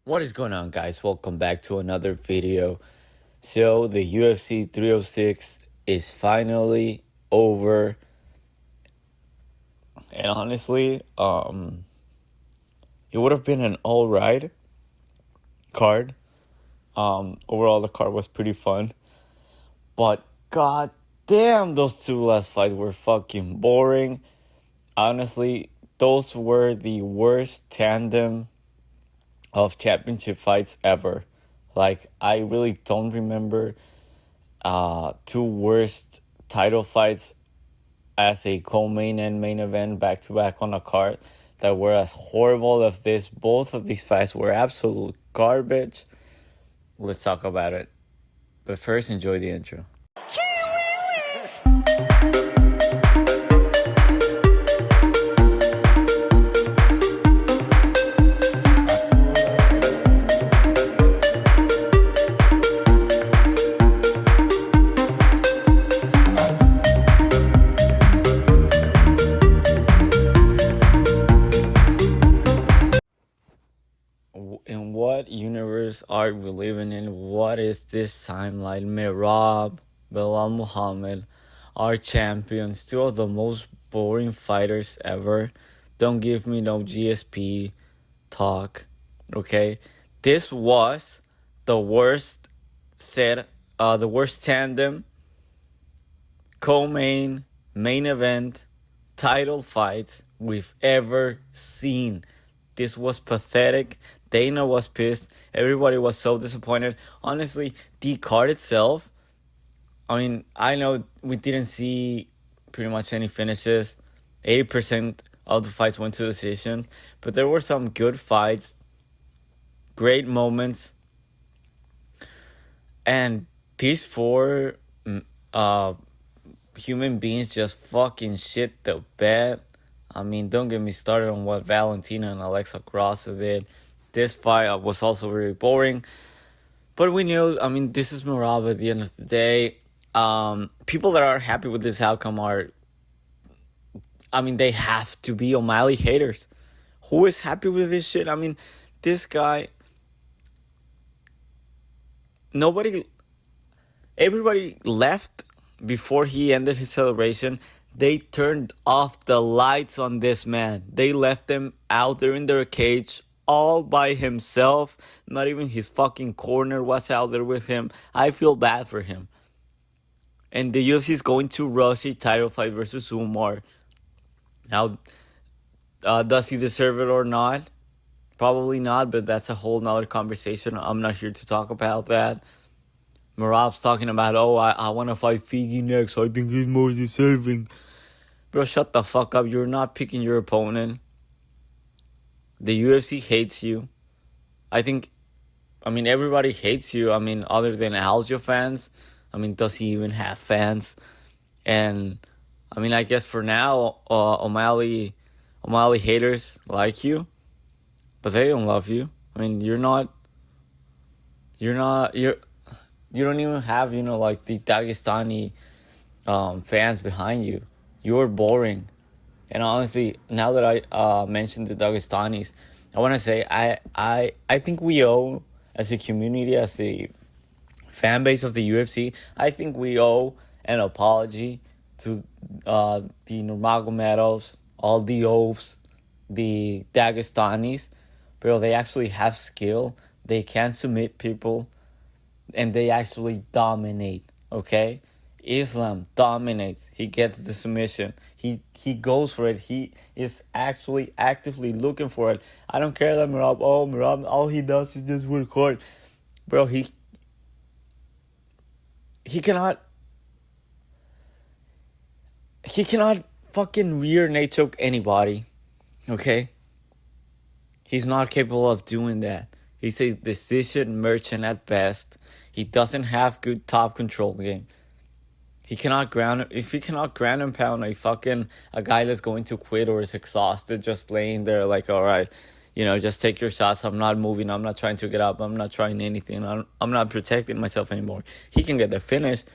What is going on, guys? Welcome back to another video. So the UFC 306 is finally over, and honestly, it would have been an alright card. Overall the card was pretty fun, but god damn, those two last fights were fucking boring. Honestly, those were the worst tandem of championship fights ever. Like, I really don't remember two worst title fights as a co-main and main event back to back on a card that were as horrible as this. Both of these fights were absolute garbage. Let's talk about it. But first, enjoy the intro. In what universe are we living in? What is this timeline? Merab, Bilal Muhammad, our champions, two of the most boring fighters ever. Don't give me no GSP talk, okay? This was the worst the worst tandem, co-main, main event, title fights we've ever seen. This was pathetic. Dana was pissed. Everybody was so disappointed. Honestly, the card itself, I mean, I know we didn't see pretty much any finishes. 80% of the fights went to decision. But there were some good fights. Great moments. And these four human beings just fucking shit the bed. I mean, don't get me started on what Valentina and Alexa Grasso did. This fight was also very boring. But we knew, I mean, this is Merab at the end of the day. People that are happy with this outcome are, I mean, they have to be O'Malley haters. Who is happy with this shit? I mean, this guy, everybody left before he ended his celebration. They turned off the lights on this man. They left him out there in their cage all by himself. Not even his fucking corner was out there with him. I feel bad for him. And the UFC is going to rush a title fight versus Umar. Now, does he deserve it or not? Probably not, but that's a whole nother conversation. I'm not here to talk about that. Merab's talking about, I want to fight Figi next. I think he's more deserving. Bro, shut the fuck up. You're not picking your opponent. The UFC hates you. I mean, everybody hates you. I mean, other than Aljo fans. I mean, does he even have fans? And, I mean, I guess for now, O'Malley haters like you. But they don't love you. I mean, you don't even have, like the Dagestani fans behind you. You're boring. And honestly, now that I mentioned the Dagestanis, I want to say I think we owe, as a community, as a fan base of the UFC, I think we owe an apology to the Nurmagomedovs, all the Oafs, the Dagestanis. Bro, they actually have skill. They can submit people. And they actually dominate, okay? Islam dominates. He gets the submission. He goes for it. He is actually actively looking for it. I don't care that Merab, all he does is just work hard. Bro, he cannot fucking rear naked choke anybody, okay? He's not capable of doing that. He's a decision merchant at best. He doesn't have good top control game. If he cannot ground and pound a guy that's going to quit or is exhausted, just laying there like, all right, just take your shots. I'm not moving. I'm not trying to get up. I'm not trying anything. I'm not protecting myself anymore. He can get the finish.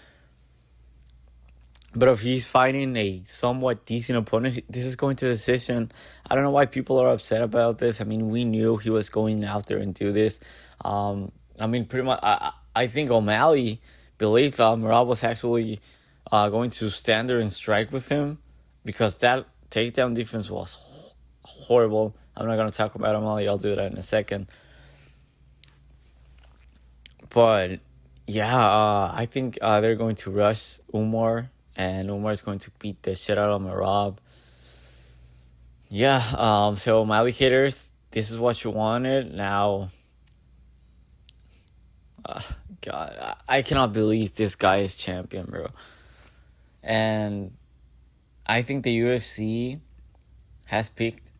But if he's fighting a somewhat decent opponent, this is going to decision. I don't know why people are upset about this. I mean, we knew he was going out there and do this. I mean, pretty much, I think O'Malley believed Merab was actually going to stand there and strike with him, because that takedown defense was horrible. I'm not going to talk about O'Malley. I'll do that in a second. But yeah, I think they're going to rush Umar, and Umar is going to beat the shit out of Merab. Yeah, so O'Malley haters, this is what you wanted. Now, God, I cannot believe this guy is champion, bro. And I think the UFC has picked.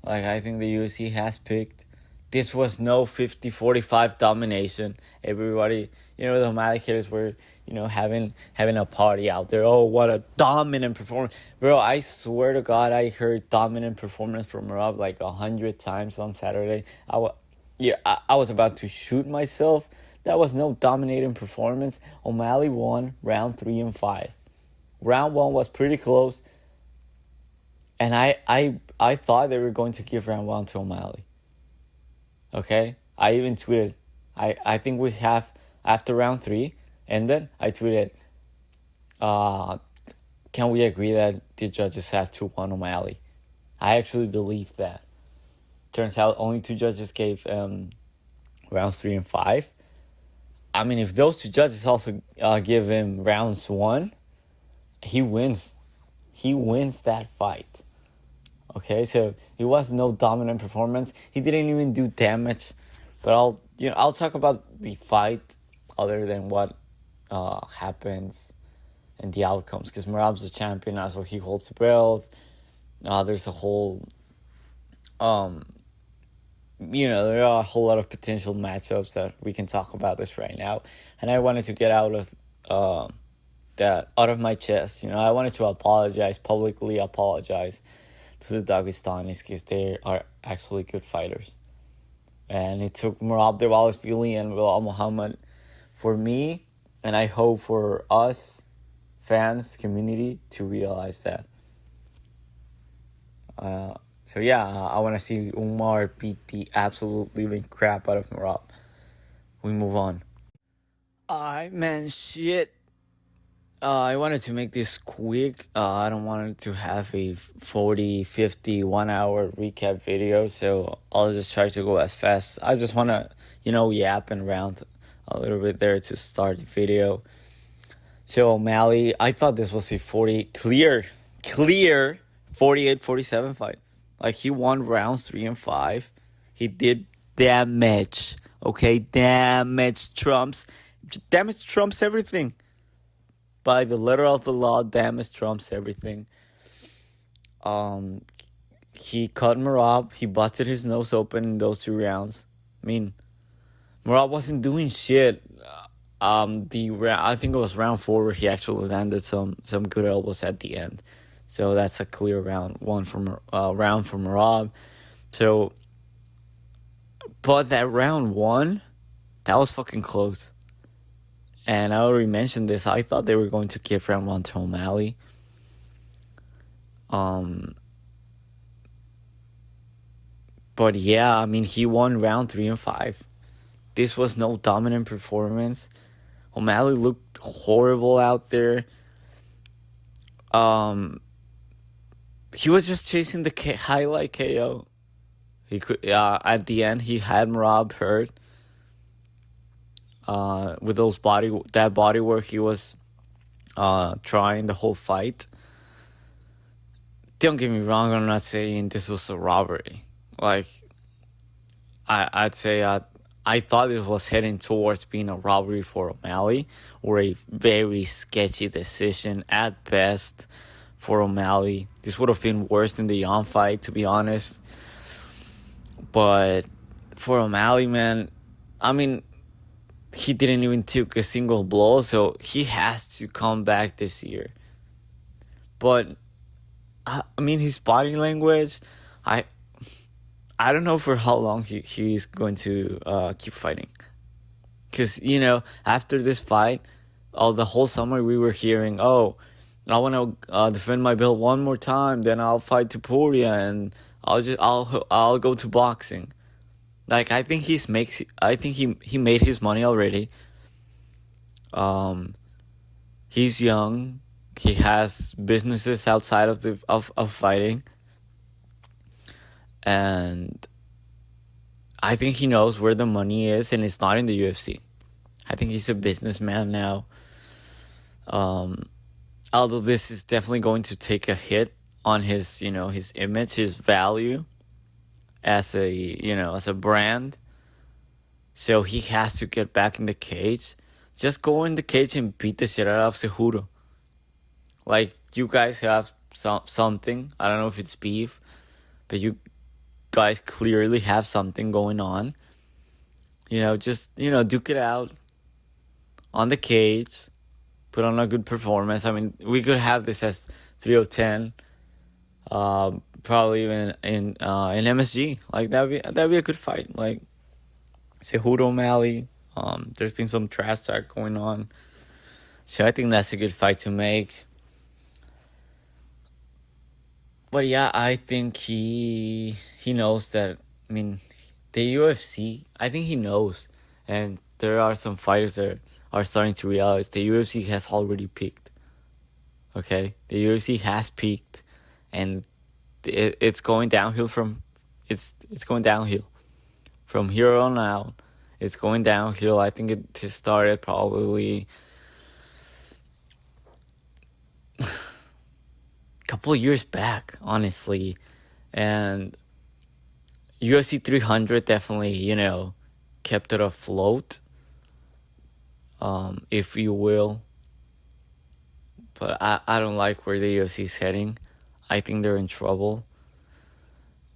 I think the UFC has picked. This was no 50-45 domination. Everybody, the O'Malley haters were, having a party out there. Oh, what a dominant performance. Bro, I swear to God, I heard dominant performance from Merab 100 times on Saturday. I was about to shoot myself. That was no dominating performance. O'Malley won round 3 and 5. Round 1 was pretty close. And I thought they were going to give round 1 to O'Malley. Okay? I even tweeted. I think we have, after round 3 ended, I tweeted, can we agree that the judges have 2-1 O'Malley? I actually believe that. Turns out only 2 judges gave rounds 3 and 5. I mean, if those 2 judges also give him rounds 1, he wins. He wins that fight. Okay, so it was no dominant performance. He didn't even do damage. But I'll talk about the fight other than what happens and the outcomes, because Merab's the champion now, so he holds the belt. There's a whole there are a whole lot of potential matchups that we can talk about this right now, and I wanted to get out of that out of my chest. I wanted to publicly apologize to the Dagestanis, because they are actually good fighters. And it took Merab Dvalishvili and Bilal Muhammad for me, and I hope for us, fans, community, to realize that. So yeah, I want to see Umar beat the absolute living crap out of Merab. We move on. Alright, man, shit. I wanted to make this quick. I don't want to have a 40, 50, 1 hour recap video, so I'll just try to go as fast. I just want to, yap and rant a little bit there to start the video. So O'Malley, I thought this was a clear 48-47 fight. He won rounds 3 and 5. He did damage. Okay, damage trumps everything. By the letter of the law, damage trumps everything. He cut Merab. He busted his nose open in those 2 rounds. I mean, Merab wasn't doing shit. I think it was round 4 where he actually landed some good elbows at the end. So that's a clear round from Merab. So, but that round 1, that was fucking close. And I already mentioned this. I thought they were going to give round 1 to O'Malley. But yeah, I mean, he won round 3 and 5. This was no dominant performance. O'Malley looked horrible out there. He was just chasing the highlight KO. He could, at the end, he had Merab hurt. With that body work, he was trying the whole fight. Don't get me wrong, I'm not saying this was a robbery. I'd say I thought this was heading towards being a robbery for O'Malley, or a very sketchy decision at best for O'Malley. This would have been worse than the Yan fight, to be honest. But for O'Malley, man, I mean, he didn't even take a single blow, so he has to come back this year. But I mean, his body language, I don't know for how long he's going to keep fighting. Because, after this fight, all the whole summer we were hearing, oh, I want to defend my belt one more time, then I'll fight Topuria, and I'll go to boxing. Like, I think he made his money already. He's young. He has businesses outside of fighting, and I think he knows where the money is, and it's not in the UFC. I think he's a businessman now. Although this is definitely going to take a hit on his, his image, his value as a brand. So he has to get back in the cage. Just go in the cage and beat the shit out of Seguro. Like, you guys have something. I don't know if it's beef, but you guys clearly have something going on. Just, duke it out on the cage. Put on a good performance. I mean, we could have this as 3-10. Probably even in MSG. Like, that'd be a good fight. Like, Cejudo O'Malley. There's been some trash talk going on. So I think that's a good fight to make. But yeah, I think he knows that. I mean, the UFC, I think he knows. And there are some fighters that are starting to realize the UFC has already peaked. Okay? The UFC has peaked. And it's going downhill it's going downhill. From here on out, it's going downhill. I think it started probably a couple of years back, honestly. And UFC 300 definitely, kept it afloat, if you will. But I don't like where the UFC is heading. I think they're in trouble.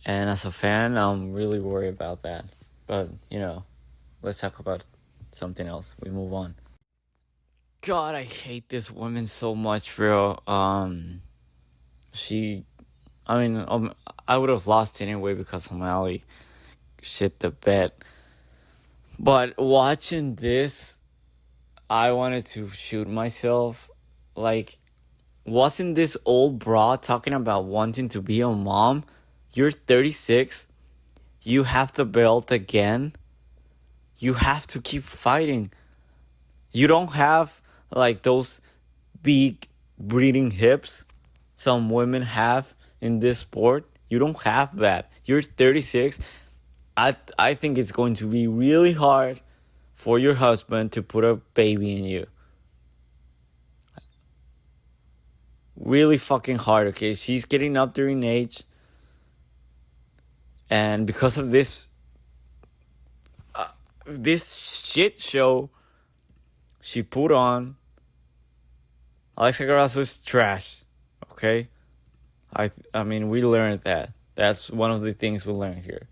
And as a fan, I'm really worried about that. But, let's talk about something else. We move on. God, I hate this woman so much, bro. I would have lost anyway because O'Malley shit the bed. But watching this, I wanted to shoot myself. Like, wasn't this old broad talking about wanting to be a mom? You're 36. You have the belt again. You have to keep fighting. You don't have, like, those big breeding hips some women have in this sport. You don't have that. You're 36. I think it's going to be really hard for your husband to put a baby in you. Really fucking hard, okay? She's getting up there in age. And because of this shit show she put on, Alexa Grasso is trash, okay? I mean, we learned that. That's one of the things we learned here.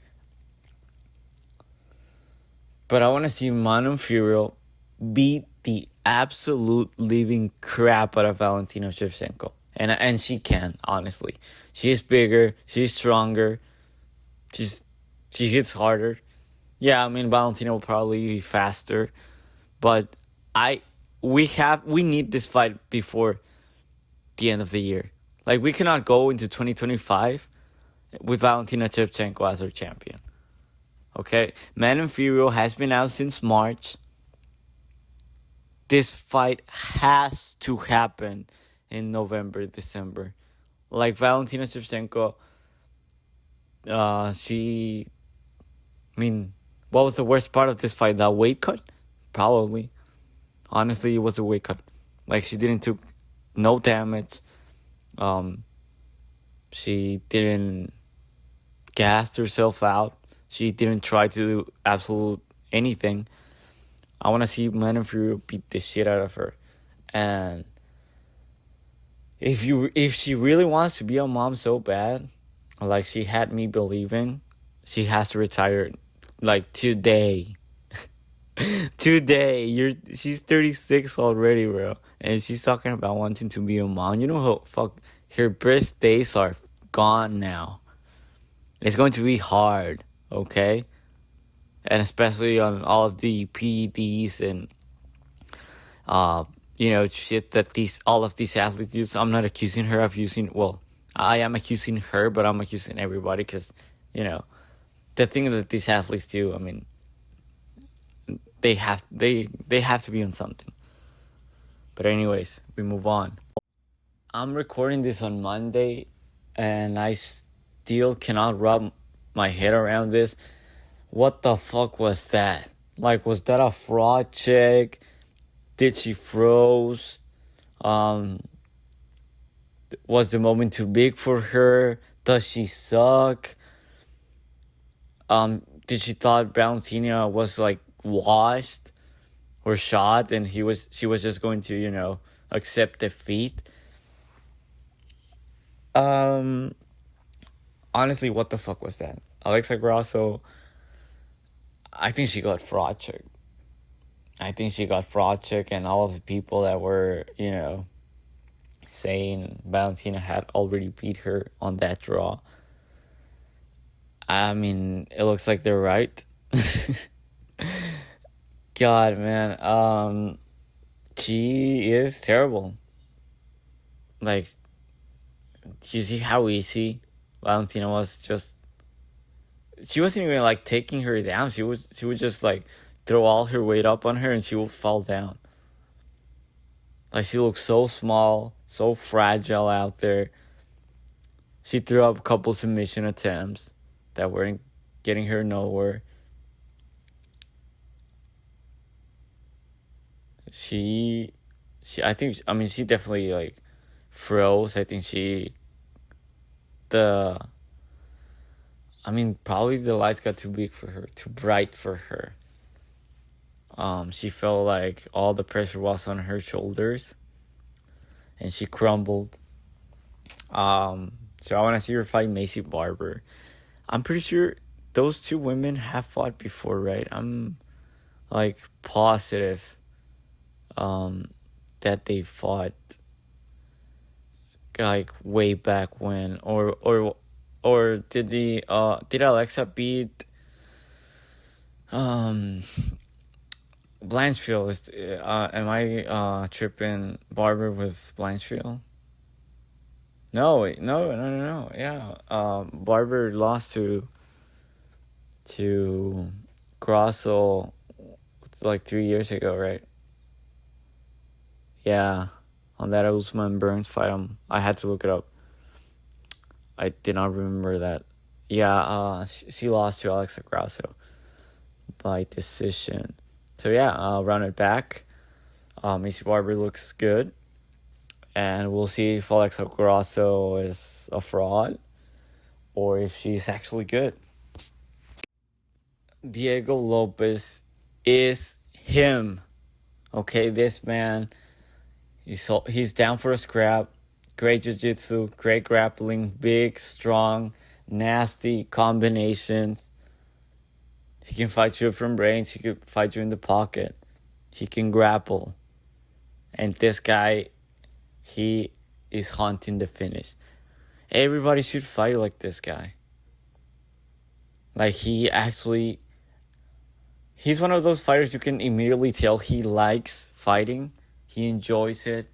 But I want to see Manon Furio beat the absolute living crap out of Valentina Shevchenko. And she can, honestly. She's bigger. She's stronger. She hits harder. Yeah, I mean, Valentina will probably be faster. But we need this fight before the end of the year. Like, we cannot go into 2025 with Valentina Shevchenko as our champion. Okay? Manon Furio has been out since March. This fight has to happen in November, December. Like, Valentina Shevchenko, what was the worst part of this fight? That weight cut? Probably. Honestly, it was a weight cut. Like, she didn't took no damage. She didn't gas herself out. She didn't try to do absolute anything. I want to see Manon Furio beat the shit out of her. And if she really wants to be a mom so bad, like she had me believing, she has to retire, like, today. Today. She's 36 already, bro. And she's talking about wanting to be a mom. You know how her best days are gone now. It's going to be hard, okay? And especially on all of the PEDs and shit that all of these athletes use. I'm not accusing her of using. Well, I am accusing her, but I'm accusing everybody because, the thing that these athletes do. I mean, they have to be on something. But anyways, we move on. I'm recording this on Monday, and I still cannot wrap my head around this. What the fuck was that? Like, was that a fraud chick? Did she froze? Was the moment too big for her? Does she suck? Did she thought Valentina was like washed or shot, and she was just going to accept defeat? Honestly, what the fuck was that? Alexa Grasso, I think she got fraud check. And all of the people that were, saying Valentina had already beat her on that draw. I mean, it looks like they're right. God, man. She is terrible. Like, do you see how easy Valentina was? She wasn't even like taking her down. She would just like throw all her weight up on her and she would fall down. Like, she looked so small, so fragile out there. She threw up a couple submission attempts that weren't getting her nowhere. She definitely like froze. I think probably the lights got too big for her, too bright for her. She felt like all the pressure was on her shoulders, and she crumbled. So I want to see her fight Macy Barber. I'm pretty sure those two women have fought before, right? I'm like positive that they fought like way back when, or did Alexa beat Blanchfield? Am I tripping Barber with Blanchfield? No. Yeah, Barber lost to Grosso like 3 years ago, right? Yeah, on that Usman Burns fight. I had to look it up. I did not remember that. Yeah, she lost to Alexa Grasso by decision. So yeah, I'll run it back. Macy Barber looks good. And we'll see if Alexa Grasso is a fraud or if she's actually good. Diego Lopes is him. Okay, this man, he's down for a scrap. Great jiu-jitsu, great grappling, big, strong, nasty combinations. He can fight you from range. He can fight you in the pocket. He can grapple. And this guy, he is haunting the finish. Everybody should fight like this guy. Like, he's one of those fighters you can immediately tell he likes fighting. He enjoys it.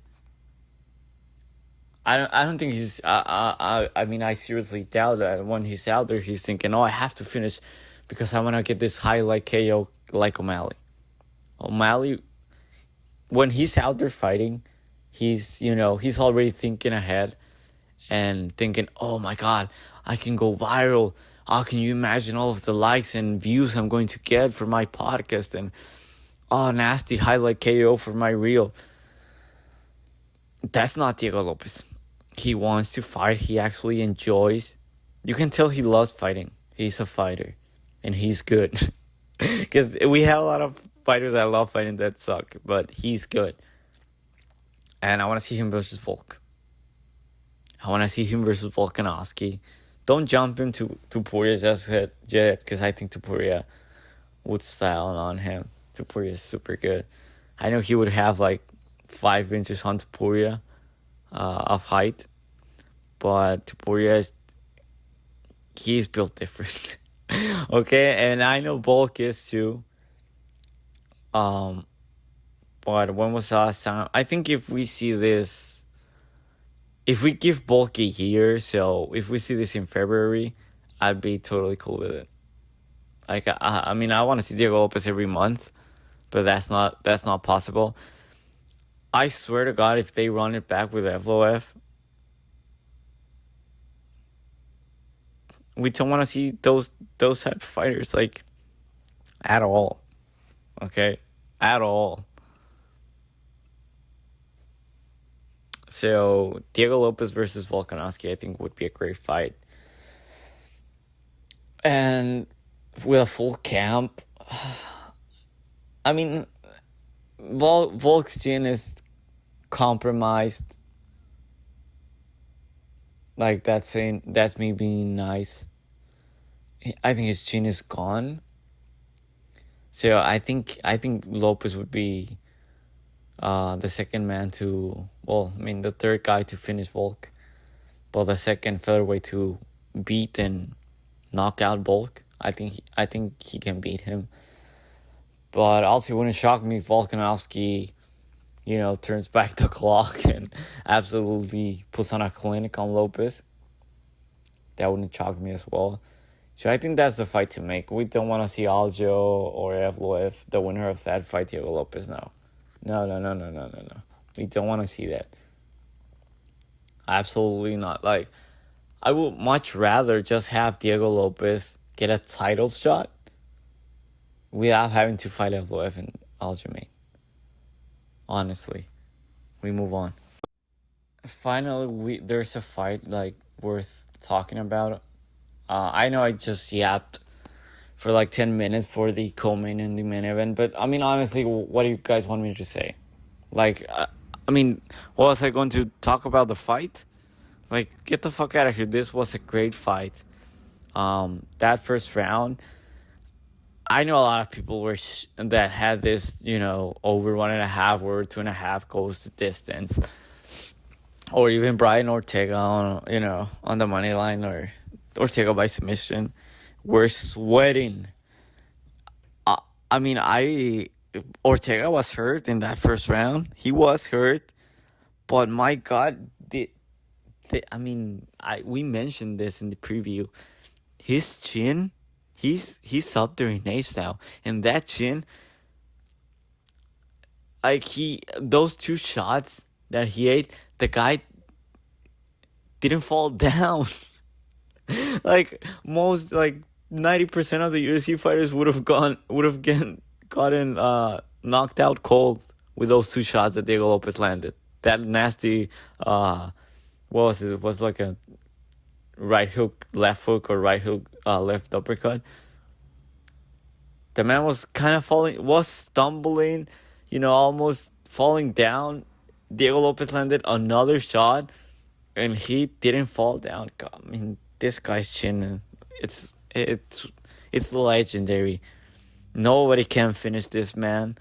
I don't think he's. I seriously doubt that when he's out there, he's thinking, "Oh, I have to finish because I want to get this highlight KO like O'Malley." O'Malley, when he's out there fighting, he's already thinking ahead and thinking, "Oh my God, I can go viral. How can you imagine all of the likes and views I'm going to get for my podcast and nasty highlight KO for my reel?" That's not Diego Lopes. He wants to fight. He actually enjoys. You can tell he loves fighting. He's a fighter. And he's good. Because we have a lot of fighters that love fighting that suck. But he's good. And I want to see him versus Volk. I want to see him versus Volkanovski. Don't jump him to Topuria just yet. Because I think Topuria would style on him. Topuria is super good. I know he would have like 5 inches on Topuria of height, but Topuria he's built different. Okay, and I know Volk is too. But But when was the last time? I think if we see this, if we give Volk a year, so if we see this in February, I'd be totally cool with it. Like I mean, I want to see Diego Lopes every month, but that's not possible. I swear to God, if they run it back with Evloev, we don't want to see those type of fighters like at all. Okay, at all. So Diego Lopes versus Volkanovski, I think, would be a great fight. And with a full camp, I mean, Volk's chin is compromised. Like that's me being nice. I think his chin is gone. So I think Lopes would be the second man to, well, I mean the third guy to finish Volk, but the second featherweight to beat and knock out Volk. I think he can beat him. But also, it wouldn't shock me if Volkanovski, turns back the clock and absolutely puts on a clinic on Lopes. That wouldn't shock me as well. So I think that's the fight to make. We don't want to see Aljo or Evloev, the winner of that fight, Diego Lopes now. No. We don't want to see that. Absolutely not. Like, I would much rather just have Diego Lopes get a title shot without having to fight Evloev and Aljamain. Honestly. We move on. Finally, there's a fight worth talking about. I know I just yapped for 10 minutes for the co-main and the main event, but I mean, honestly, what do you guys want me to say? I mean, was I going to talk about the fight? Get the fuck out of here. This was a great fight. That first round, I know a lot of people that had this, over 1.5 or 2.5 goes the distance. Or even Brian Ortega on the money line, or Ortega by submission. We're sweating. Ortega was hurt in that first round. He was hurt. But my God, we mentioned this in the preview. His chin, he's up there in age now. And that chin, those 2 shots that he ate, the guy didn't fall down. Most 90% of the UFC fighters would have gotten knocked out cold with those 2 shots that Diego Lopes landed. That nasty, what was it? It was like a right hook, left hook, or right hook, left uppercut. The man was kind of stumbling, almost falling down. Diego Lopes landed another shot, and he didn't fall down. God, I mean, this guy's chin, it's legendary. Nobody can finish this man.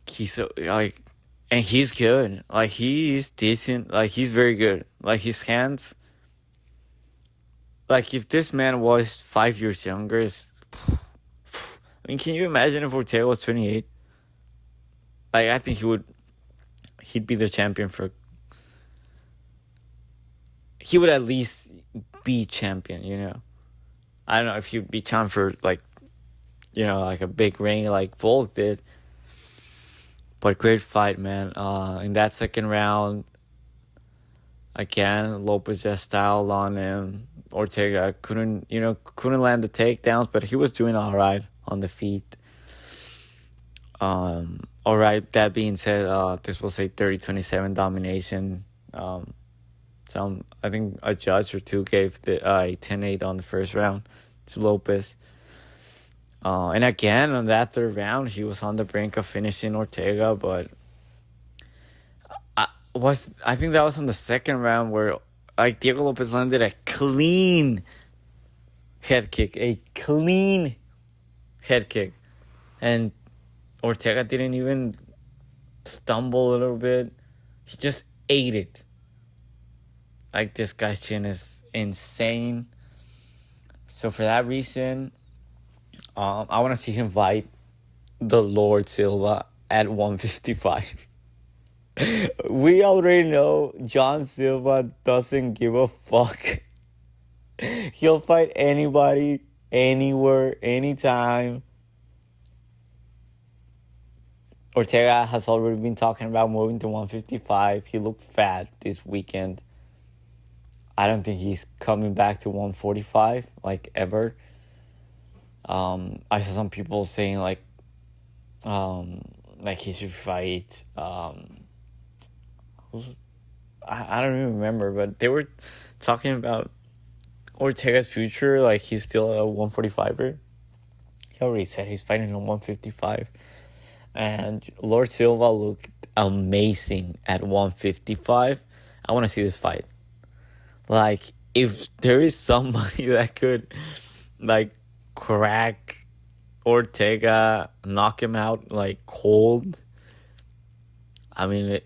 He's so and he's good. He's decent. He's very good. His hands. If this man was 5 years younger, I mean, can you imagine if Ortega was 28? I think he'd be the champion he would at least be champion, I don't know if he'd be champion for a big reign like Volk did. But great fight, man. In that second round, again, Lopes just styled on him. Ortega couldn't land the takedowns, but he was doing all right on the feet. All right, that being said, this was a 30-27 domination. I think a judge or two gave a 10-8 on the first round to Lopes. And again, on that third round, he was on the brink of finishing Ortega, but I think that was on the second round where Diego Lopes landed a clean head kick, and Ortega didn't even stumble a little bit. He just ate it. This guy's chin is insane. So for that reason, I want to see him fight the Lord Silva at 155. We already know John Silva doesn't give a fuck. He'll fight anybody, anywhere, anytime. Ortega has already been talking about moving to 155. He looked fat this weekend. I don't think he's coming back to 145, like, ever. I saw some people saying, like he should fight, I don't even remember, but they were talking about Ortega's future, like he's still a 145er. He already said he's fighting a 155. And Lord Silva looked amazing at 155. I want to see this fight. Like, if there is somebody that could, like, crack Ortega, knock him out, like, cold, I mean,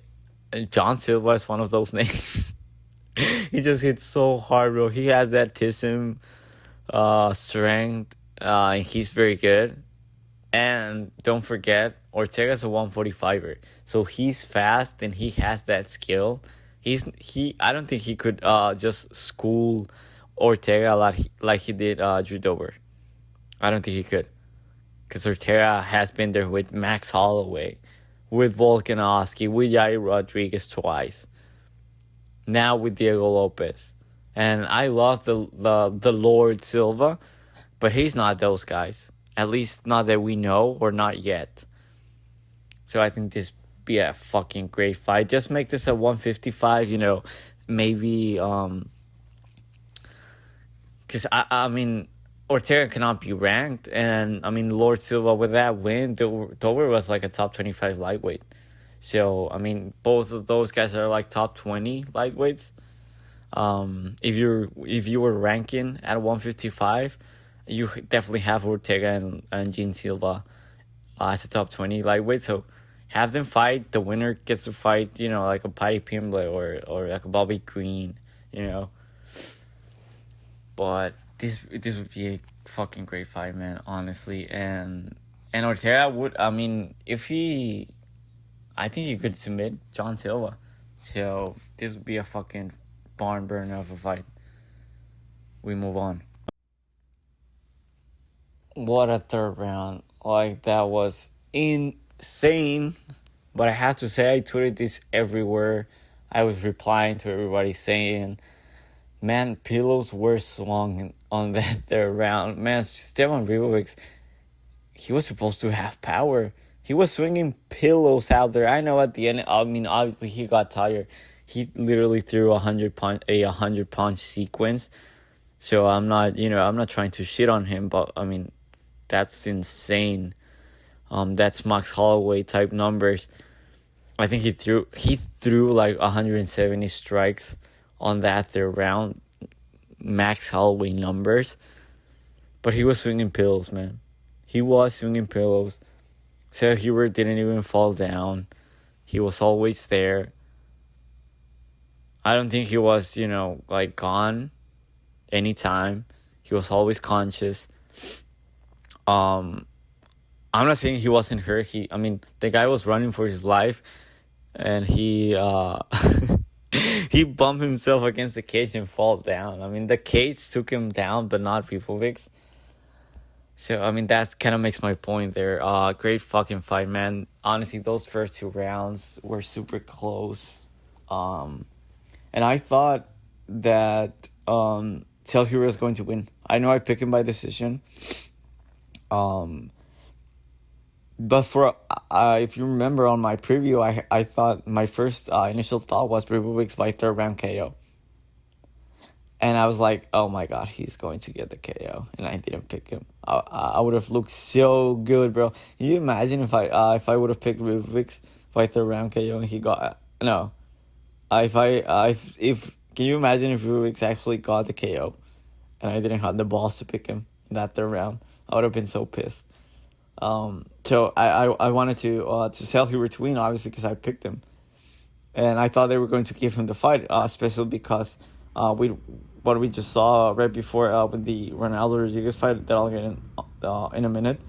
John Silva is one of those names. He just hits so hard, bro. He has that TISM strength. He's very good. And don't forget, Ortega's a 145er. So he's fast and he has that skill. I don't think he could just school Ortega like he did Drew Dober. I don't think he could. Because Ortega has been there with Max Holloway, with Volkanovski, with Yair Rodriguez twice. Now with Diego Lopes. And I love the Lord Silva, but he's not those guys. At least not that we know, or not yet. So I think this be a fucking great fight. Just make this a 155, maybe, because, I mean, Ortega cannot be ranked. And, I mean, Lord Silva, with that win, Dober was like a top 25 lightweight. So, I mean, both of those guys are like top 20 lightweights. If you were ranking at 155, you definitely have Ortega and Gene Silva as a top 20 lightweight. So have them fight. The winner gets to fight, like a Paddy Pimblett or like a Bobby Green, But this would be a fucking great fight, man, honestly. And Ortega would, I mean, I think he could submit John Silva. So this would be a fucking barn burner of a fight. We move on. What a third round. Like, that was insane. But I have to say, I tweeted this everywhere. I was replying to everybody saying, man, pillows were swung on that third round. Man, Stevan Ribovics, he was supposed to have power. He was swinging pillows out there. I know at the end, I mean, obviously he got tired. He literally threw a 100-punch sequence. So I'm not trying to shit on him, but I mean, that's insane. That's Max Holloway type numbers. I think he threw like 170 strikes on that third round. Max Holloway numbers. But he was swinging pillows, man. He was swinging pillows. Seth Hubert didn't even fall down. He was always there. I don't think he was, like, gone anytime. He was always conscious. I'm not saying he wasn't hurt. The guy was running for his life, and he he bumped himself against the cage and fall down. I mean, the cage took him down, but not Ribovics. So, I mean, that kind of makes my point there. Great fucking fight, man. Honestly, those first two rounds were super close. And I thought that Tel Hero was going to win. I know I picked him by decision. But for if you remember on my preview, I thought my first initial thought was Ribovics by third round KO. And I was like, oh my god, he's going to get the KO. And I didn't pick him. I would have looked so good, bro. Can you imagine if I would have picked Ribovics by third round KO and he got... No. Can you imagine if Ribovics actually got the KO and I didn't have the balls to pick him in that third round? I would have been so pissed. So I wanted to sell Hubert to win, obviously, because I picked him. And I thought they were going to give him the fight, especially because what we just saw right before with the Ronaldo Rodriguez fight that I'll get in a minute.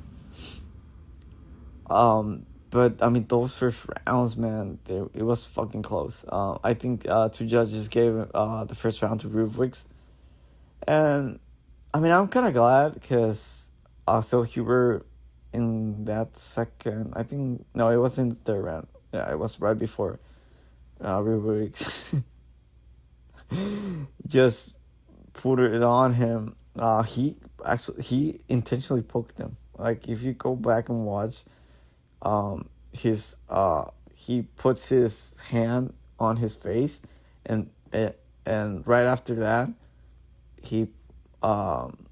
But I mean, those first rounds, man, it was fucking close. I think two judges gave the first round to Rubik's, and I mean, I'm kind of glad because Phil Huber in that second, I think no, it was in the third round. Yeah, it was right before Rubik's just put it on him. He intentionally poked him. Like if you go back and watch, his he puts his hand on his face, and and right after that, he um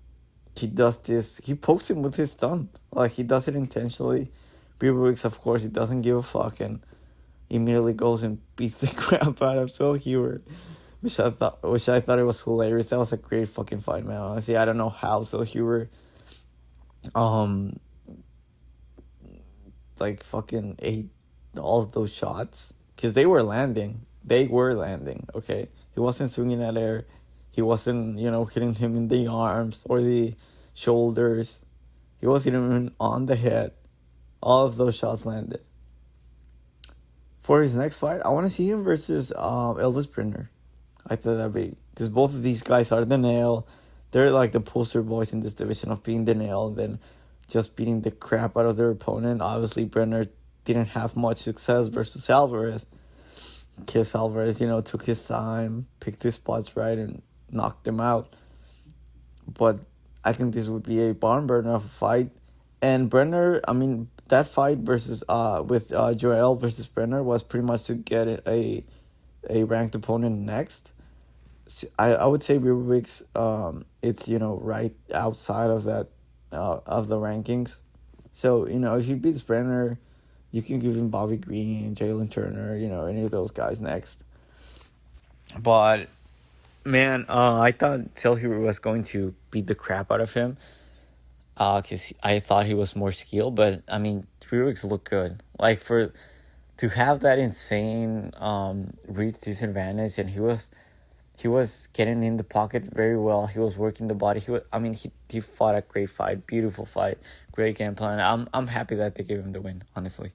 he does this. He pokes him with his thumb. Like he does it intentionally. Beaverwicks, of course, he doesn't give a fuck and immediately goes and beats the crap out of Phil Hewer, which I thought it was hilarious. That was a great fucking fight, man. Honestly, I don't know how Phil Hewer, um, like fucking ate all of those shots because they were landing. They were landing. Okay, he wasn't swinging at air. He wasn't, hitting him in the arms or the shoulders. He wasn't even on the head. All of those shots landed. For his next fight, I want to see him versus Elvis Brenner. I thought that'd be because both of these guys are the nail. They're like the poster boys in this division of being the nail and then just beating the crap out of their opponent. Obviously, Brenner didn't have much success versus Alvarez. Kiss Alvarez, took his time, picked his spots right, and knocked him out. But I think this would be a barn burner of a fight. And Brenner, I mean, that fight versus with Joel versus Brenner was pretty much to get a ranked opponent next. I would say Rubik's it's right outside of that of the rankings. So if he beats Brenner, you can give him Bobby Green, Jalen Turner, any of those guys next. But man, I thought Silver was going to beat the crap out of him. Because I thought he was more skilled, but I mean, Rubik's looked good. Like to have that insane reach disadvantage, and he was getting in the pocket very well. He was working the body. He fought a great fight, beautiful fight, great game plan. I'm happy that they gave him the win, honestly.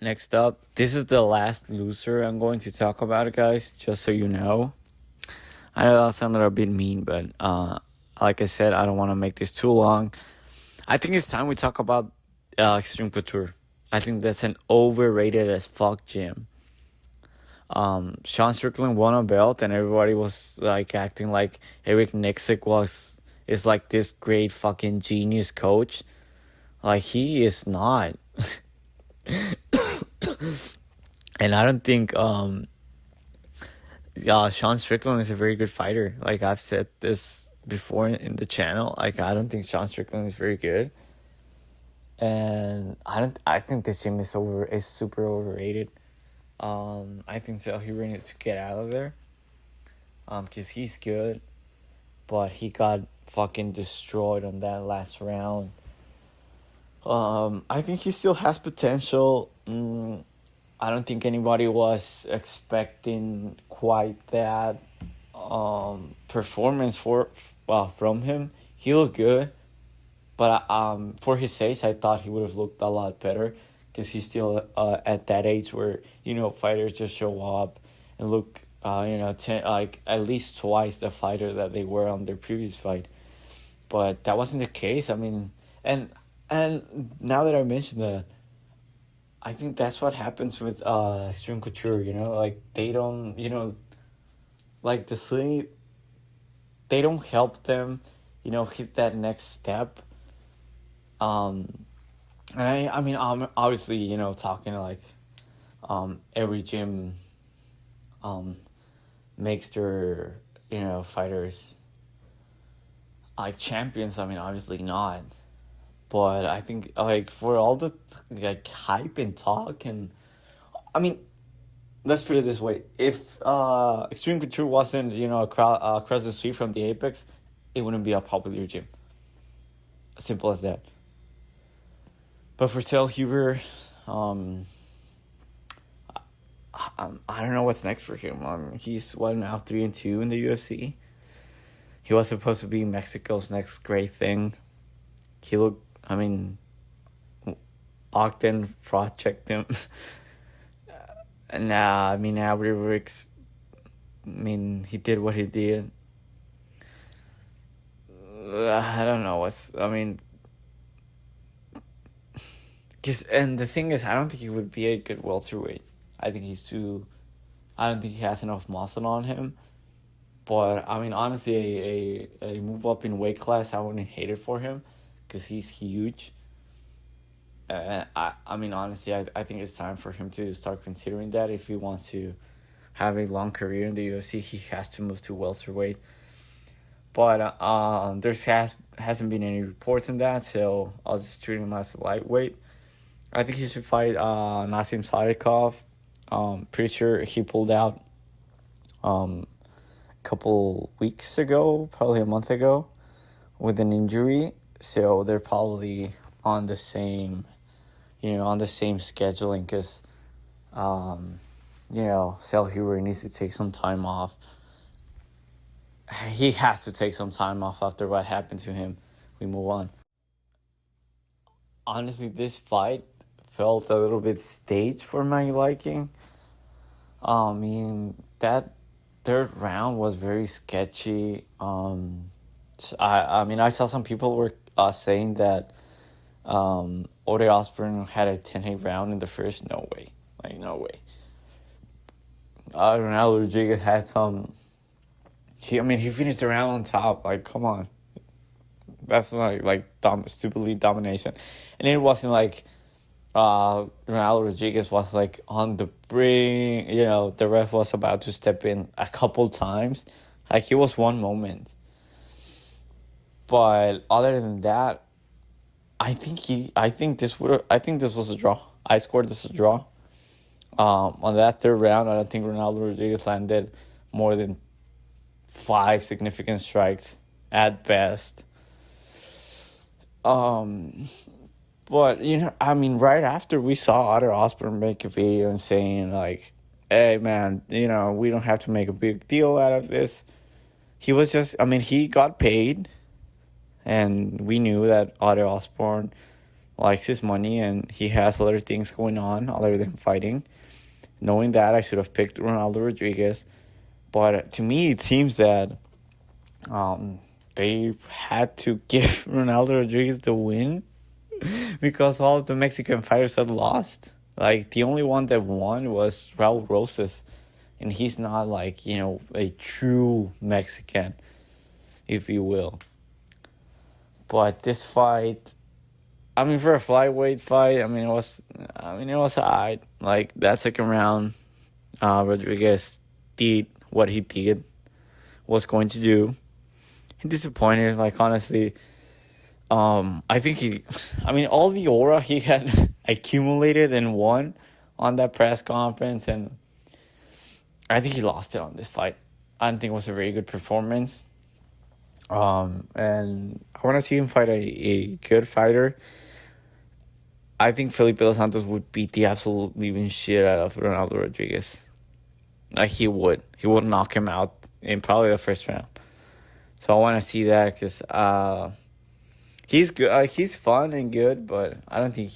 Next up, this is the last loser I'm going to talk about, guys. Just so you know, I know that sounded a bit mean, but like I said, I don't want to make this too long. I think it's time we talk about Extreme Couture. I think that's an overrated as fuck gym. Sean Strickland won a belt, and everybody was like acting like Eric Nixick is like this great fucking genius coach. Like he is not. And I don't think Sean Strickland is a very good fighter. Like I've said this before in the channel. Like I don't think Sean Strickland is very good. And I think this gym is super overrated. I think Selhubert needs to get out of there. Because he's good, but he got fucking destroyed on that last round. I think he still has potential. I don't think anybody was expecting quite that performance from him. He looked good, but for his age, I thought he would have looked a lot better because he's still at that age where fighters just show up and look like at least twice the fighter that they were on their previous fight. But that wasn't the case. I mean, and now that I mentioned that, I think that's what happens with Extreme Couture, like they don't, like the city, they don't help them, hit that next step. And I mean, obviously, talking like, every gym, makes their, fighters like champions. I mean, obviously not. But I think, like, for all the, like, hype and talk and... I mean, let's put it this way. If Extreme Couture wasn't, across the street from the Apex, it wouldn't be a popular gym. Simple as that. But for Selhubert, I don't know what's next for him. He's, now 3-2 in the UFC? He was supposed to be Mexico's next great thing. He looked... I mean, Ogden fraud checked him. Nah, I mean, I mean, he did what he did. I don't know I mean, and the thing is, I don't think he would be a good welterweight. I think I don't think he has enough muscle on him. But, I mean, honestly, a move up in weight class, I wouldn't hate it for him because he's huge. I mean, honestly, I think it's time for him to start considering that. If he wants to have a long career in the UFC, he has to move to welterweight. But hasn't been any reports on that, so I'll just treat him as a lightweight. I think he should fight Nassim Sadikov. Pretty sure he pulled out a couple weeks ago, probably a month ago, with an injury. So they're probably on the same scheduling because, Sel Huber needs to take some time off. He has to take some time off after what happened to him. We move on. Honestly, this fight felt a little bit staged for my liking. I mean, that third round was very sketchy. I mean, I saw some people were saying that Ode Osbourne had a 10-8 round in the first. No way. Like, no way. Ronaldo Rodriguez had some... He finished the round on top. Like, come on. That's not, stupidly domination. And it wasn't like Ronaldo Rodriguez was, on the brink. The ref was about to step in a couple times. Like, it was one moment. But other than that, I think this was a draw. I scored this a draw. On that third round, I don't think Ronaldo Rodriguez landed more than 5 significant strikes at best. But right after we saw Ode Osbourne make a video and saying "Hey man, we don't have to make a big deal out of this." He was just, he got paid, and we knew that Ode Osbourne likes his money and he has other things going on other than fighting. Knowing that, I should have picked Ronaldo Rodriguez. But to me, it seems that they had to give Ronaldo Rodriguez the win because all of the Mexican fighters had lost. The only one that won was Raul Rosas. And he's not, a true Mexican, if you will. But this fight... for a flyweight fight, it was alright. That second round, Rodriguez did what he was going to do. He disappointed, honestly. I think all the aura he had accumulated and won on that press conference, and I think he lost it on this fight. I don't think it was a very good performance. And I want to see him fight a good fighter. I think Felipe Dos Santos would beat the absolute living shit out of Ronaldo Rodriguez. He would. He would knock him out in probably the first round. So I want to see that because he's good. He's fun and good, but I don't think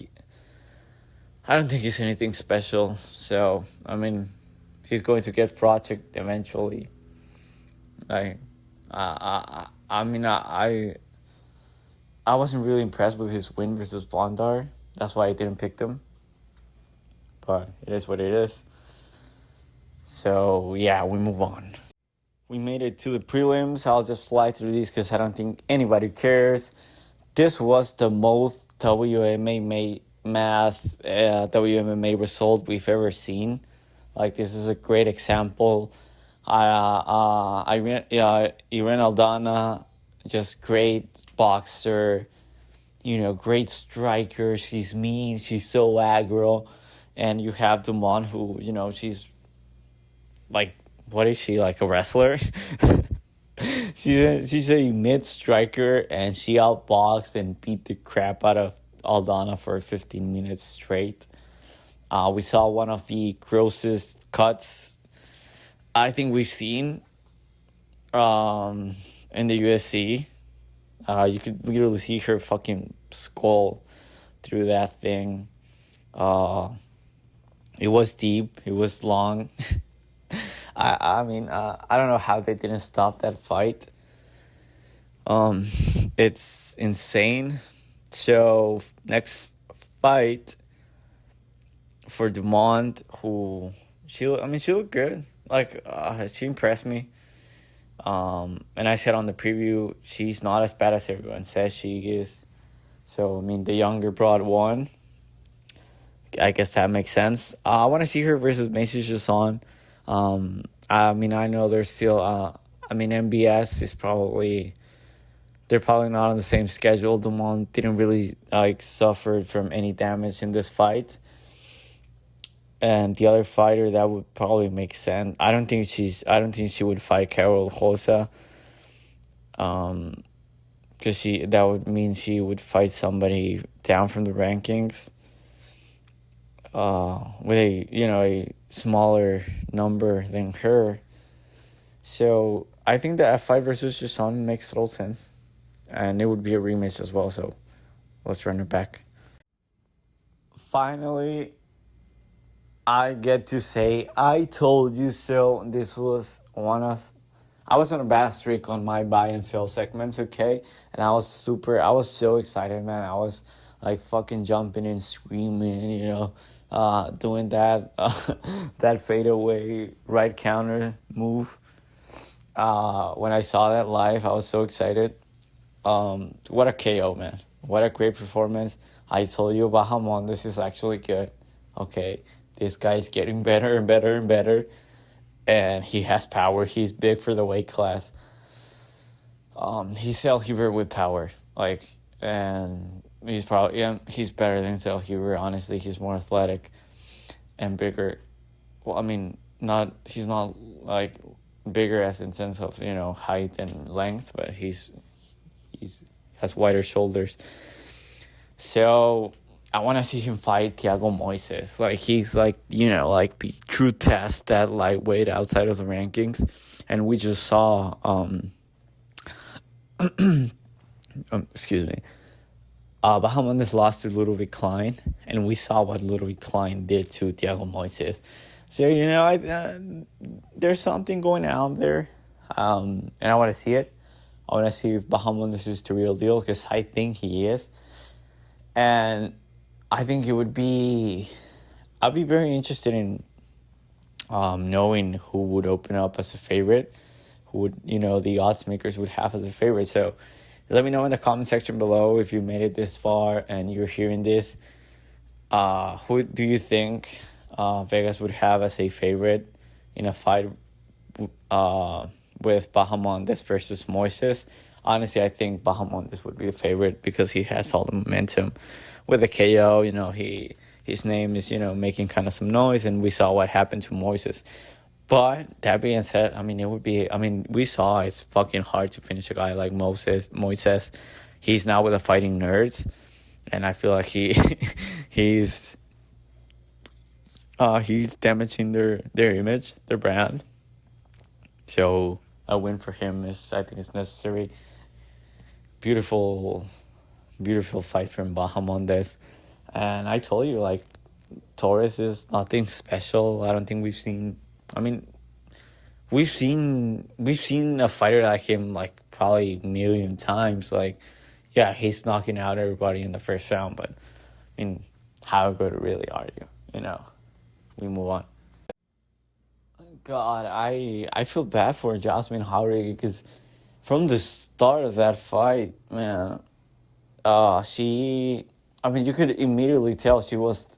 he's anything special. So he's going to get fraud checked eventually. I wasn't really impressed with his win versus Bondar. That's why I didn't pick them. But it is what it is. So, yeah, we move on. We made it to the prelims. I'll just fly through these because I don't think anybody cares. This was the most WMMA result we've ever seen. This is a great example. Irene Aldana, just great boxer. Great striker. She's mean. She's so aggro. And you have Dumont, who, she's what is she, a wrestler? she's a mid-striker, and she outboxed and beat the crap out of Aldana for 15 minutes straight. We saw one of the grossest cuts I think we've seen in the UFC. You could literally see her fucking skull through that thing. Uh, it was deep. It was long. I don't know how they didn't stop that fight. It's insane. So next fight for Dumont, who she looked good. Like she impressed me. And I said on the preview, she's not as bad as everyone says she is. So I mean, the younger broad won. I guess that makes sense. I want to see her versus Macy Chiasson. I mean, I know there's still. MBS is probably. They're probably not on the same schedule. Dumont didn't really suffer from any damage in this fight. And the other fighter that would probably make sense. I don't think she would fight Carol Rosa. Because that would mean she would fight somebody down from the rankings. With a smaller number than her. So I think that F5 versus Chiasson makes total sense. And it would be a rematch as well, so let's run it back. Finally, I get to say, I told you so. This was I was on a bad streak on my buy and sell segments, okay? And I was so excited, man. I was like fucking jumping and screaming, doing that, that fadeaway right counter move. When I saw that live, I was so excited. What a KO, man. What a great performance. I told you about how this is actually good. Okay, this guy is getting better and better and better. And he has power. He's big for the weight class. He's Selhuber with power. And he's he's better than Selhuber. Honestly, he's more athletic and bigger. Well, I mean, he's not bigger as in sense of, height and length, but he's has wider shoulders. So I want to see him fight Thiago Moises. He's the true test at lightweight outside of the rankings. And we just saw excuse me. Bahamondes lost to Ludovic Klein, and we saw what Ludovic Klein did to Thiago Moises. So there's something going on there, and I want to see it. I want to see if Bahamondes is the real deal, because I think he is. And I think I'd be very interested in knowing who would open up as a favorite, who would, the odds makers would have as a favorite. So let me know in the comment section below if you made it this far and you're hearing this. Who do you think Vegas would have as a favorite in a fight with Bahamondes versus Moises? Honestly, I think Bahamondes would be the favorite because he has all the momentum with the KO. His name is, making kind of some noise, and we saw what happened to Moises. But that being said, we saw it's fucking hard to finish a guy like Moises. He's now with the Fighting Nerds, and I feel like he's damaging their image, their brand. So a win for him I think is necessary. Beautiful fight from Bahamondes. And I told you, Torres is nothing special. I don't think we've seen a fighter like him probably a million times. He's knocking out everybody in the first round, but how good really are you? We move on. God, I feel bad for Jasmine Jauregui because from the start of that fight, man, you could immediately tell she was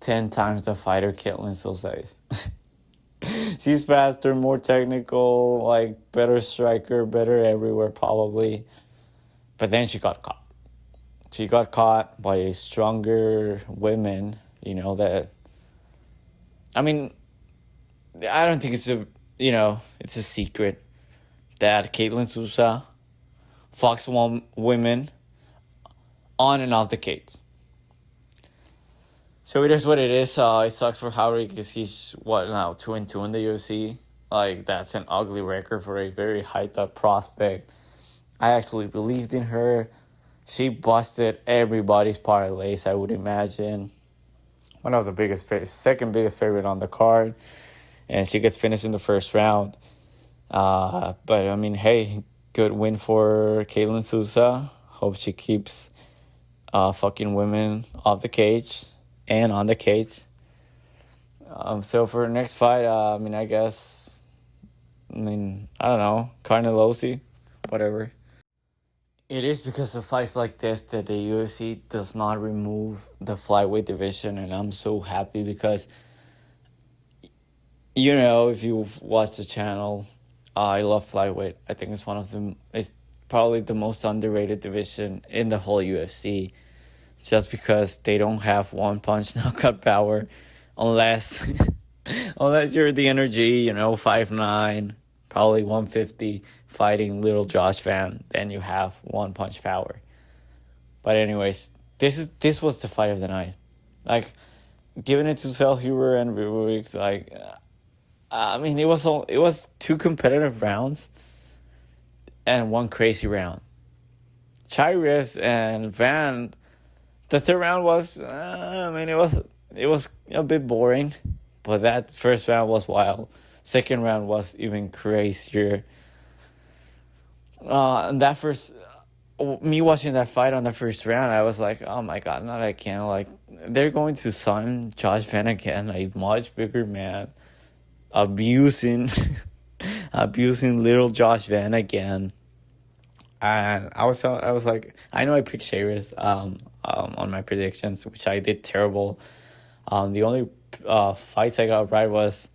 10 times the fighter Caitlin Souza. She's faster, more technical, better striker, better everywhere probably. But then she got caught. She got caught by a stronger women, that... I don't think it's a secret that Caitlin Souza fucks women on and off the cage. So it is what it is. It sucks for Jauregui because he's 2-2 in the UFC. That's an ugly record for a very hyped up prospect. I actually believed in her. She busted everybody's parlays, I would imagine. one of the second biggest favorite on the card, and she gets finished in the first round. But I mean, hey, good win for Caitlin Sousa. Hope she keeps fucking women off the cage and on the cage. So for the next fight, I mean, I don't know, Carnelosi, whatever. It is because of fights like this that the UFC does not remove the flyweight division, and I'm so happy because, if you've watched the channel, I love flyweight. I think it's probably the most underrated division in the whole UFC, just because they don't have one punch knockout power, unless you're the energy, 5'9", probably 150, fighting little Josh Van, then you have one punch power. But anyways, this was the fight of the night. Like, giving it to Selhuber and Vivek, it was two competitive rounds and one crazy round. Chairez and Van, the third round was, it was a bit boring, but that first round was wild. Second round was even crazier. And me watching that fight on the first round, I was like, oh my god, not again. Like, they're going to sign Josh Van again, a much bigger man, abusing little Josh Van again. And I was like, I know I picked Chairez on my predictions, which I did terrible. The only fights I got right was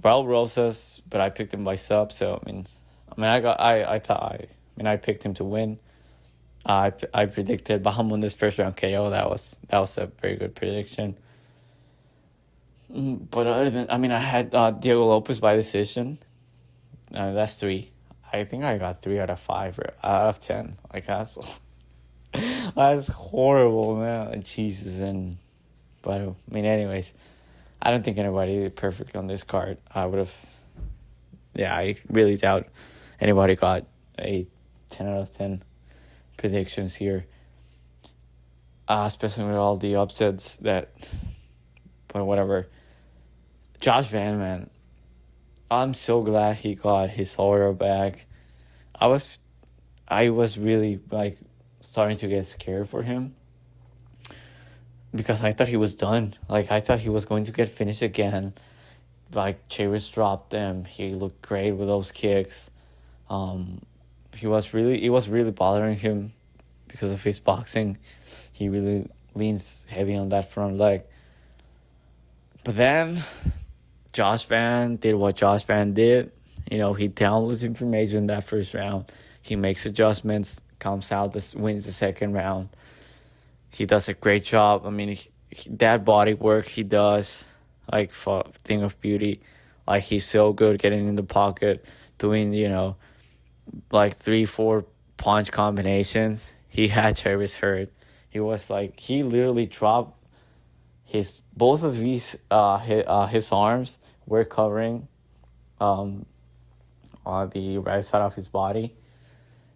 Raul Rosas, but I picked him by sub. So I picked him to win. I predicted Bahamunda's first round KO. That was a very good prediction. But other than, I had Diego Lopes by decision. That's 3. I think I got 3 out of 5 or out of 10. Like, that's horrible, man. Jesus. But anyways, I don't think anybody perfect on this card. I really doubt anybody got a 10 out of 10 predictions here. Especially with all the upsets but whatever. Josh Van, man, I'm so glad he got his aura back. I was really, starting to get scared for him, because I thought he was done. Like, I thought he was going to get finished again. Like, Chairez dropped them. He looked great with those kicks. It was really bothering him because of his boxing. He really leans heavy on that front leg. But then Josh Van did what Josh Van did. He downloads information in that first round. He makes adjustments, comes out, wins the second round. He does a great job. That body work he does, like, for thing of beauty. Like, he's so good getting in the pocket, doing, 3-4 punch combinations. He had Chairez hurt. He was he literally dropped both of his arms were covering on the right side of his body,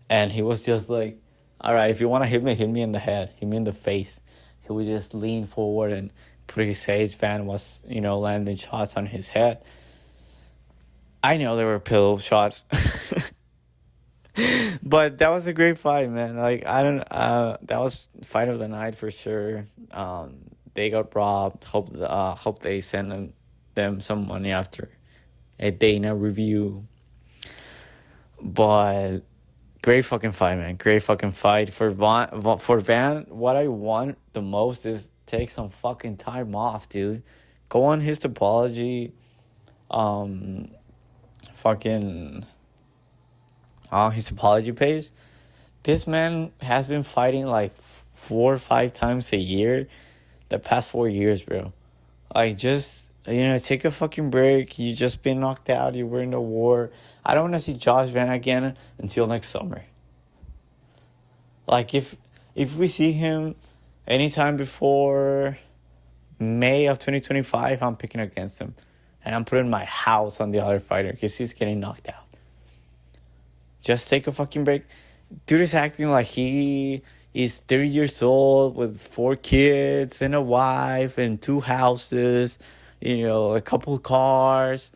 and he was just like, all right, if you want to hit me in the head, hit me in the face. He would just lean forward and pretty safe. Van was, landing shots on his head. I know there were pillow shots. But that was a great fight, man. That was fight of the night for sure. They got robbed. Hope they send them some money after a Dana review. But great fucking fight, man. Great fucking fight. For Van, what I want the most is take some fucking time off, dude. Go on his topology. His apology page. This man has been fighting 4 or 5 times a year the past 4 years, bro. Just, take a fucking break. You just been knocked out. You were in a war. I don't want to see Josh Van again until next summer. If we see him anytime before May of 2025, I'm picking against him. And I'm putting my house on the other fighter because he's getting knocked out. Just take a fucking break. Dude is acting like he He's 30 years old with 4 kids and a wife and 2 houses, a couple cars.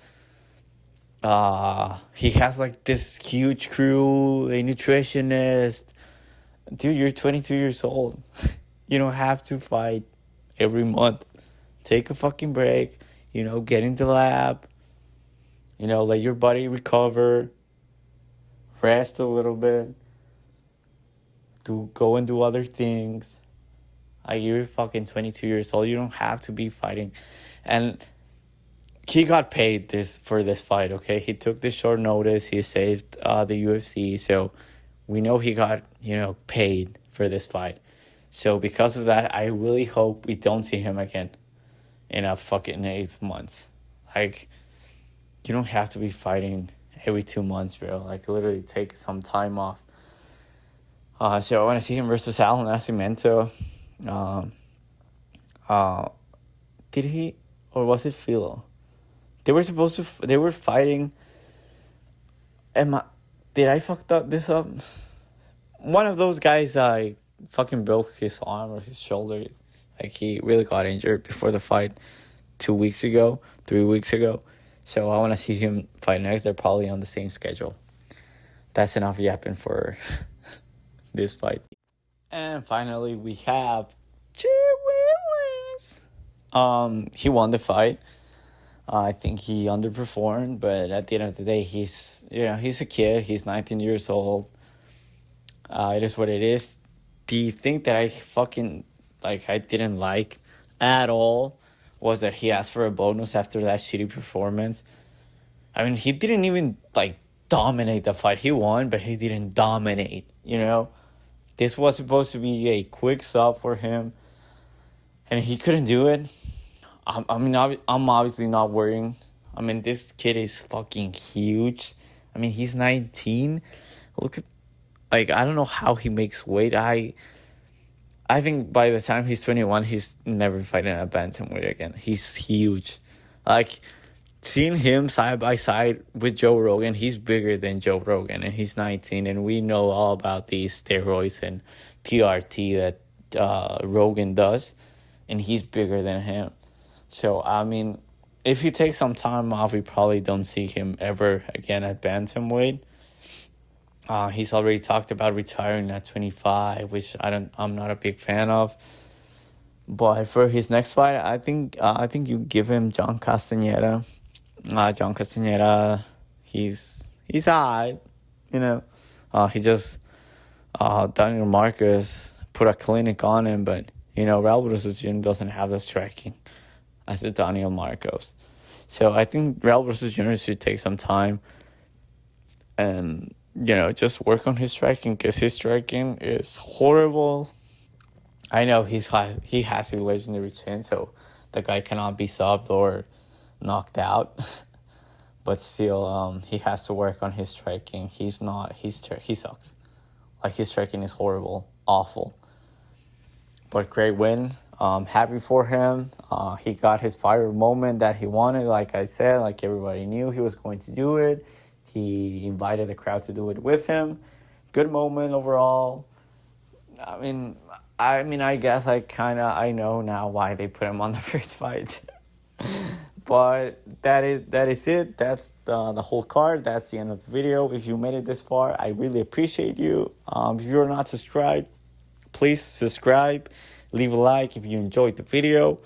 He has like this huge crew, a nutritionist. Dude, you're 22 years old. You don't have to fight every month. Take a fucking break, get in the lab, let your body recover, rest a little bit, go and do other things. Like, you're fucking 22 years old. You don't have to be fighting. And he got paid for this fight, okay? He took this short notice. He saved the UFC. So we know he got, paid for this fight. So because of that, I really hope we don't see him again in a fucking 8 months. Like, you don't have to be fighting every 2 months, bro. Like, literally take some time off. So I want to see him versus Al Nascimento. Did he, or was it Philo? They were fighting. Did I fuck this up? One of those guys, fucking broke his arm or his shoulder. Like, he really got injured before the fight 3 weeks ago. So I want to see him fight next. They're probably on the same schedule. That's enough yapping for this fight. And finally, we have Chihuahuas. He won the fight. I think he underperformed, but at the end of the day, he's a kid. He's 19 years old. It is what it is. Do you think that I didn't like at all was that he asked for a bonus after that shitty performance? I mean, he didn't even, dominate the fight. He won, but he didn't dominate, This was supposed to be a quick sub for him, and he couldn't do it. I'm obviously not worrying. I mean, this kid is fucking huge. I mean, he's 19. Look at, I don't know how he makes weight. I think by the time he's 21, he's never fighting a bantamweight again. He's huge. Like, seeing him side by side with Joe Rogan, he's bigger than Joe Rogan, and he's 19, and we know all about these steroids and TRT that Rogan does, and he's bigger than him. So, I mean, if he takes some time off, we probably don't see him ever again at bantamweight. He's already talked about retiring at 25, which I'm not a big fan of. But for his next fight, I think you give him John Castaneda. John Castaneda, he's alright, he just Daniel Marcus put a clinic on him, but Raul versus Jr. doesn't have the striking as the Daniel Marcos. So I think Raul versus Jr. should take some time and just work on his striking, because his striking is horrible. I know he has a legendary chin, so the guy cannot be subbed or knocked out. But still, he has to work on his striking. He sucks. Like, his striking is horrible, awful. But great win. Happy for him. He got his fire moment that he wanted. Like I said, like everybody knew he was going to do it. He invited the crowd to do it with him. Good moment overall. I mean, I guess I know now why they put him on the first fight. But that is it. That's the whole card. That's the end of the video. If you made it this far, I really appreciate you. If you're not subscribed, please subscribe. Leave a like if you enjoyed the video.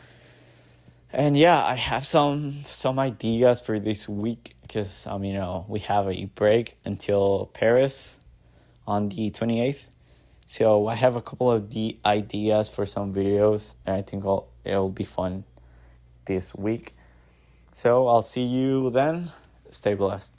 And yeah, I have some ideas for this week, because we have a break until Paris on the 28th. So I have a couple of ideas for some videos, and I think it'll be fun this week. So I'll see you then. Stay blessed.